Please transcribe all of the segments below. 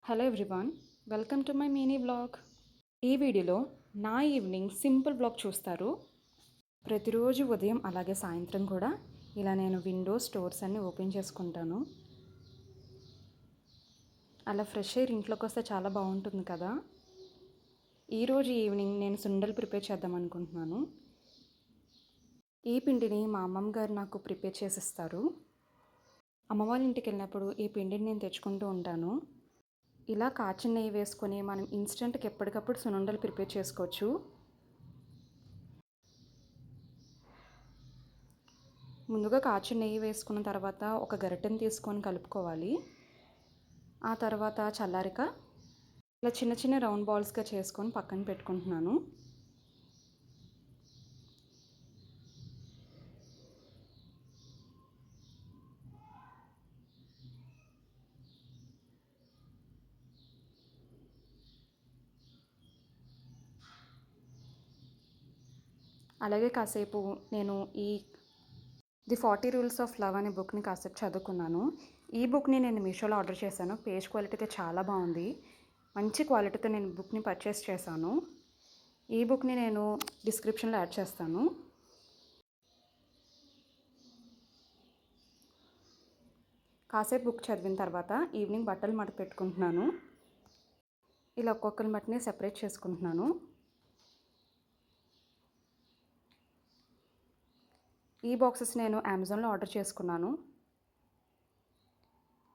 Hello everyone, welcome to my mini vlog. ఈ వీడియోలో నా ఈవినింగ్ సింపుల్ వ్లాగ్ చూస్తారు. ప్రతిరోజు ఉదయం అలాగే సాయంత్రం కూడా ఇలా నేను విండోస్ డోర్స్ అన్నీ ఓపెన్ చేసుకుంటాను. అలా ఫ్రెష్ ఎయిర్ ఇంట్లోకి వస్తే చాలా బాగుంటుంది కదా. ఈరోజు ఈవినింగ్ నేను సుండలు ప్రిపేర్ చేద్దాం అనుకుంటున్నాను. ఈ పిండిని మా అమ్మమ్మ గారు నాకు ప్రిపేర్ చేసిస్తారు. అమ్మ వాళ్ళ ఇంటికి వెళ్ళినప్పుడు ఈ పిండిని నేను తెచ్చుకుంటూ ఉంటాను. ఇలా కాచిన నెయ్యి వేసుకొని మనం ఇన్స్టెంట్కి ఎప్పటికప్పుడు సున్నుండలు ప్రిపేర్ చేసుకోవచ్చు. ముందుగా కాచిన నెయ్యి వేసుకున్న తర్వాత ఒక గరిటెని తీసుకొని కలుపుకోవాలి. ఆ తర్వాత చల్లారిక ఇలా చిన్న చిన్న రౌండ్ బాల్స్గా చేసుకొని పక్కన పెట్టుకుంటున్నాను. అలాగే కాసేపు నేను ది 40 రూల్స్ ఆఫ్ లవ్ అనే బుక్ని కాసేపు చదువుకున్నాను. ఈ బుక్ని నేను మీషోలో ఆర్డర్ చేశాను. పేజ్ క్వాలిటీ అయితే చాలా బాగుంది. మంచి క్వాలిటీతో నేను బుక్ని పర్చేస్ చేశాను. ఈ బుక్ని నేను డిస్క్రిప్షన్లో యాడ్ చేస్తాను. కాసేపు బుక్ చదివిన తర్వాత ఈవినింగ్ బట్టలు మడత పెట్టుకుంటున్నాను. ఇలా ఒక్కొక్కరి మట్టిని సెపరేట్ చేసుకుంటున్నాను. ఈ బాక్సెస్ నేను అమెజాన్లో ఆర్డర్ చేసుకున్నాను.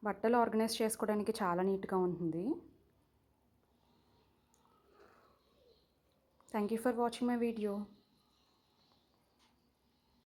బట్టలు ఆర్గనైజ్ చేసుకోవడానికి చాలా నీట్గా ఉంటుంది. Thank you for watching my video.